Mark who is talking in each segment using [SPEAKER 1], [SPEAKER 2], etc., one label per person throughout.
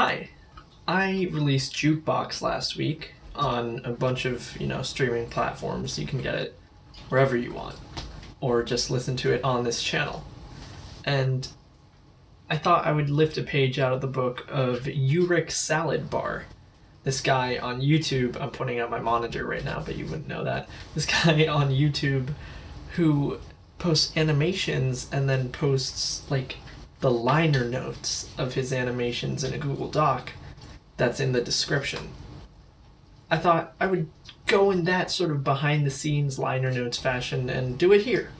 [SPEAKER 1] Hi, I released Jukebox last week on a bunch of, streaming platforms. You can get it wherever you want, or just listen to it on this channel. And I thought I would lift a page out of the book of Uric Salad Bar. This guy on YouTube, I'm pointing at my monitor right now, but you wouldn't know that. This guy on YouTube who posts animations and then posts the liner notes of his animations in a Google Doc that's in the description. I thought I would go in that sort of behind the scenes liner notes fashion and do it here.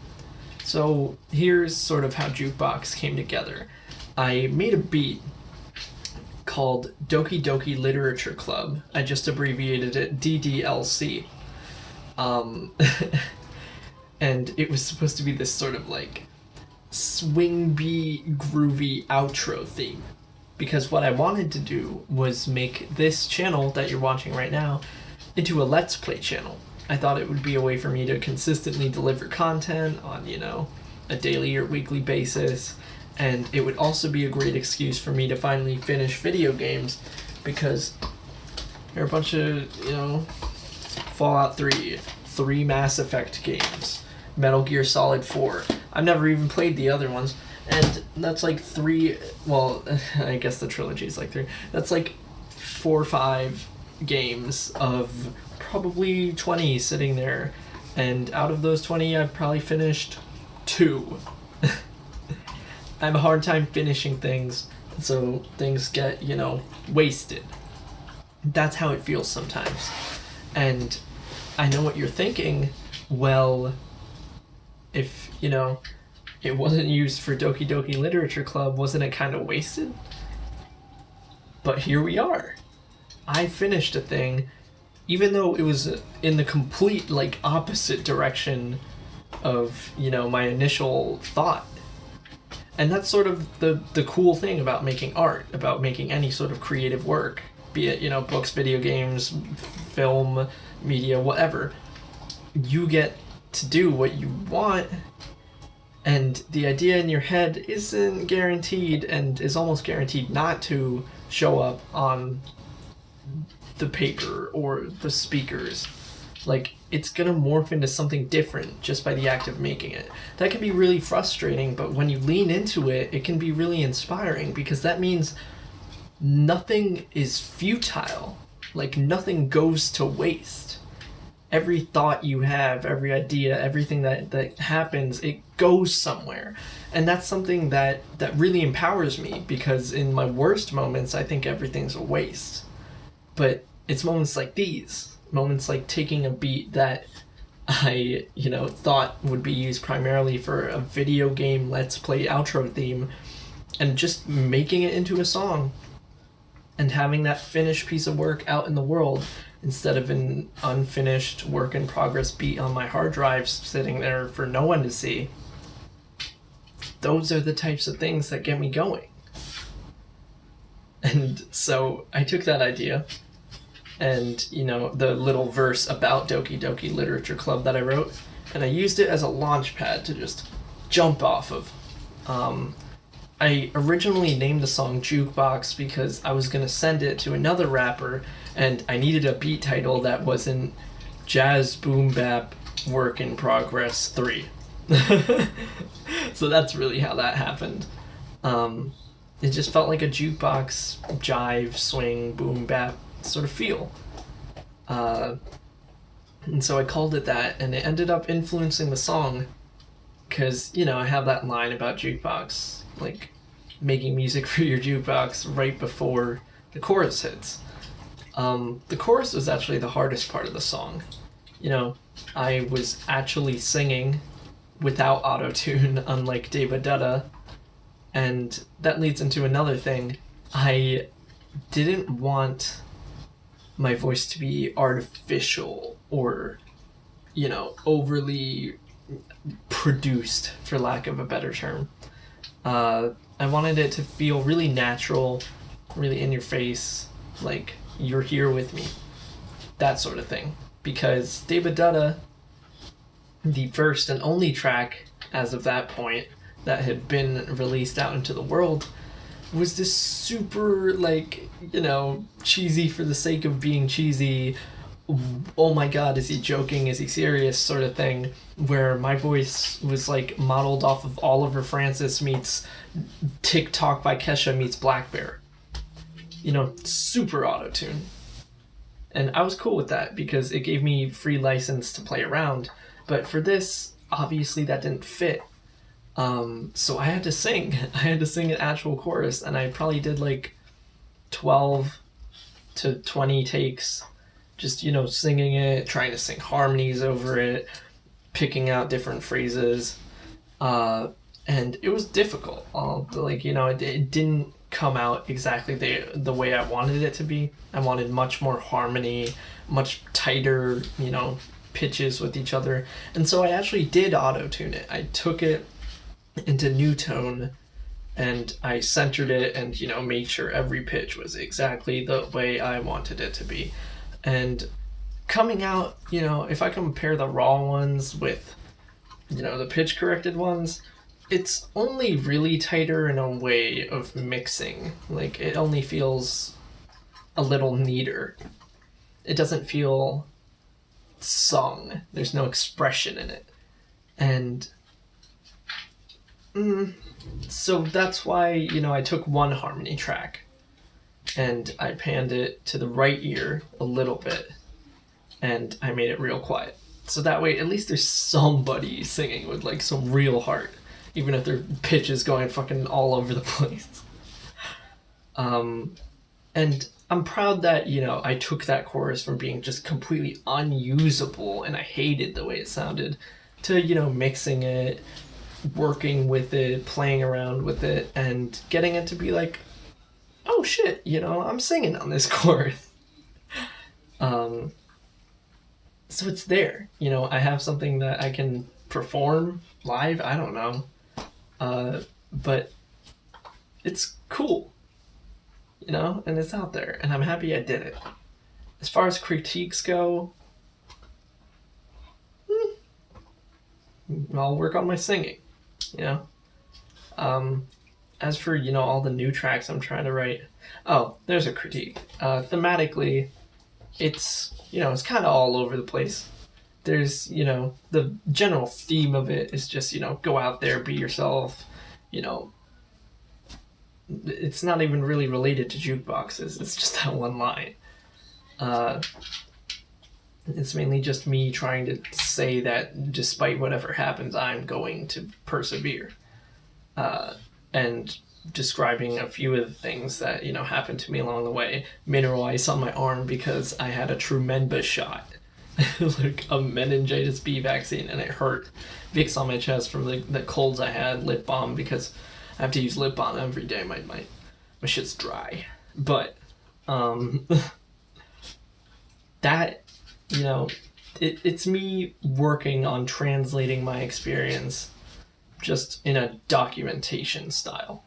[SPEAKER 1] So here's sort of how Jukebox came together. I made a beat called Doki Doki Literature Club. I just abbreviated it DDLC. And it was supposed to be this sort of swing bee groovy outro theme, because what I wanted to do was make this channel that you're watching right now into a Let's Play channel. I thought it would be a way for me to consistently deliver content on, a daily or weekly basis, and it would also be a great excuse for me to finally finish video games, because there are a bunch of, Fallout 3, 3 Mass Effect games, Metal Gear Solid 4. I've never even played the other ones, and that's 3, well, I guess the trilogy is 3. That's 4 or 5 games of probably 20 sitting there, and out of those 20, I've probably finished 2. I have a hard time finishing things, so things get, wasted. That's how it feels sometimes. And I know what you're thinking. Well, if, it wasn't used for Doki Doki Literature Club, wasn't it kind of wasted? But here we are. I finished a thing, even though it was in the complete, opposite direction of, my initial thought. And that's sort of the cool thing about making art, about making any sort of creative work, be it, books, video games, film, media, whatever. You get to do what you want, and the idea in your head isn't guaranteed and is almost guaranteed not to show up on the paper or the speakers. It's gonna morph into something different just by the act of making it. That can be really frustrating, but when you lean into it, it can be really inspiring, because that means nothing is futile. Nothing goes to waste. Every thought you have, every idea, everything that happens, it goes somewhere. And that's something that really empowers me, because in my worst moments, I think everything's a waste. But it's moments like these, moments like taking a beat that I, thought would be used primarily for a video game Let's Play outro theme, and just making it into a song, and having that finished piece of work out in the world, instead of an unfinished work in progress beat on my hard drive sitting there for no one to see. Those are the types of things that get me going. And so I took that idea and, the little verse about Doki Doki Literature Club that I wrote, and I used it as a launch pad to just jump off of. I originally named the song Jukebox because I was going to send it to another rapper, and I needed a beat title that wasn't Jazz Boom Bap Work in Progress 3. So that's really how that happened. It just felt like a jukebox, jive, swing, boom bap sort of feel. And so I called it that, and it ended up influencing the song, because, I have that line about jukebox, making music for your jukebox right before the chorus hits. The chorus was actually the hardest part of the song. I was actually singing without auto-tune, unlike Deba Dutta, and that leads into another thing. I didn't want my voice to be artificial or, overly produced, for lack of a better term. I wanted it to feel really natural, really in your face, like you're here with me, that sort of thing. Because Deba Dutta, the first and only track as of that point that had been released out into the world, was this super, like, cheesy for the sake of being cheesy. Oh my god, is he joking? Is he serious? Sort of thing. Where my voice was like modeled off of Oliver Francis meets TikTok by Kesha meets Black Bear. Super auto-tune. And I was cool with that because it gave me free license to play around. But for this, obviously that didn't fit. So I had to sing. I had to sing an actual chorus, and I probably did like 12 to 20 takes, just, singing it, trying to sing harmonies over it, picking out different phrases. And it was difficult. It didn't come out exactly the way I wanted it to be. I wanted much more harmony, much tighter, pitches with each other. And so I actually did auto-tune it. I took it into new tone and I centered it and, made sure every pitch was exactly the way I wanted it to be. And coming out, if I compare the raw ones with, the pitch corrected ones, it's only really tighter in a way of mixing. Like, it only feels a little neater. It doesn't feel sung. There's no expression in it. And so that's why, I took one harmony track and I panned it to the right ear a little bit and I made it real quiet. So that way, at least there's somebody singing with like some real heart, even if their pitch is going fucking all over the place. And I'm proud that, I took that chorus from being just completely unusable and I hated the way it sounded to, mixing it, working with it, playing around with it, and getting it to be like, oh shit, I'm singing on this chorus. So it's there, I have something that I can perform live, I don't know, but it's cool, and it's out there, and I'm happy I did it. As far as critiques go, I'll work on my singing, as for, all the new tracks I'm trying to write, there's a critique. Thematically, it's, it's kind of all over the place. There's, the general theme of it is just, go out there, be yourself, it's not even really related to jukeboxes. It's just that one line. It's mainly just me trying to say that despite whatever happens, I'm going to persevere. And describing a few of the things that, happened to me along the way. Mineral ice on my arm because I had a tremendous shot. Like a meningitis B vaccine, and it hurt. Vicks on my chest from the colds I had. Lip balm because I have to use lip balm every day. My shit's dry. But that, it's me working on translating my experience just in a documentation style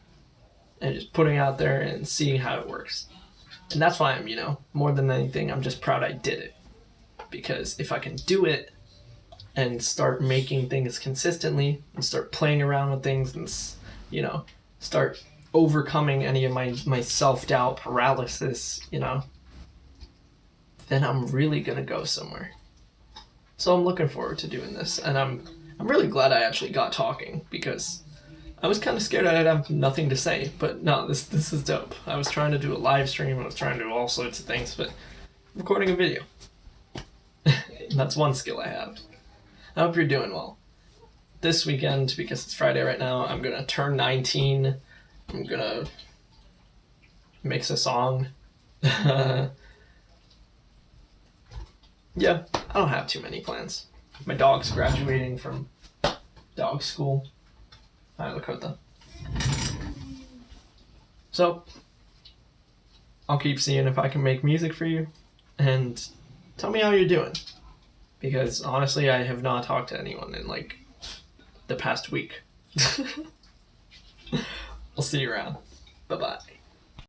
[SPEAKER 1] and just putting it out there and seeing how it works. And that's why I'm, more than anything, I'm just proud I did it. Because if I can do it and start making things consistently and start playing around with things and, start overcoming any of my self-doubt paralysis, then I'm really going to go somewhere. So I'm looking forward to doing this. And I'm really glad I actually got talking because I was kind of scared I'd have nothing to say. But no, this is dope. I was trying to do a live stream. I was trying to do all sorts of things. But recording a video. That's one skill I have. I hope you're doing well. This weekend, because it's Friday right now, I'm going to turn 19. I'm going to mix a song. Yeah, I don't have too many plans. My dog's graduating from dog school. Lakota. So, I'll keep seeing if I can make music for you. And tell me how you're doing. Because honestly, I have not talked to anyone in like the past week. I'll see you around. Bye-bye.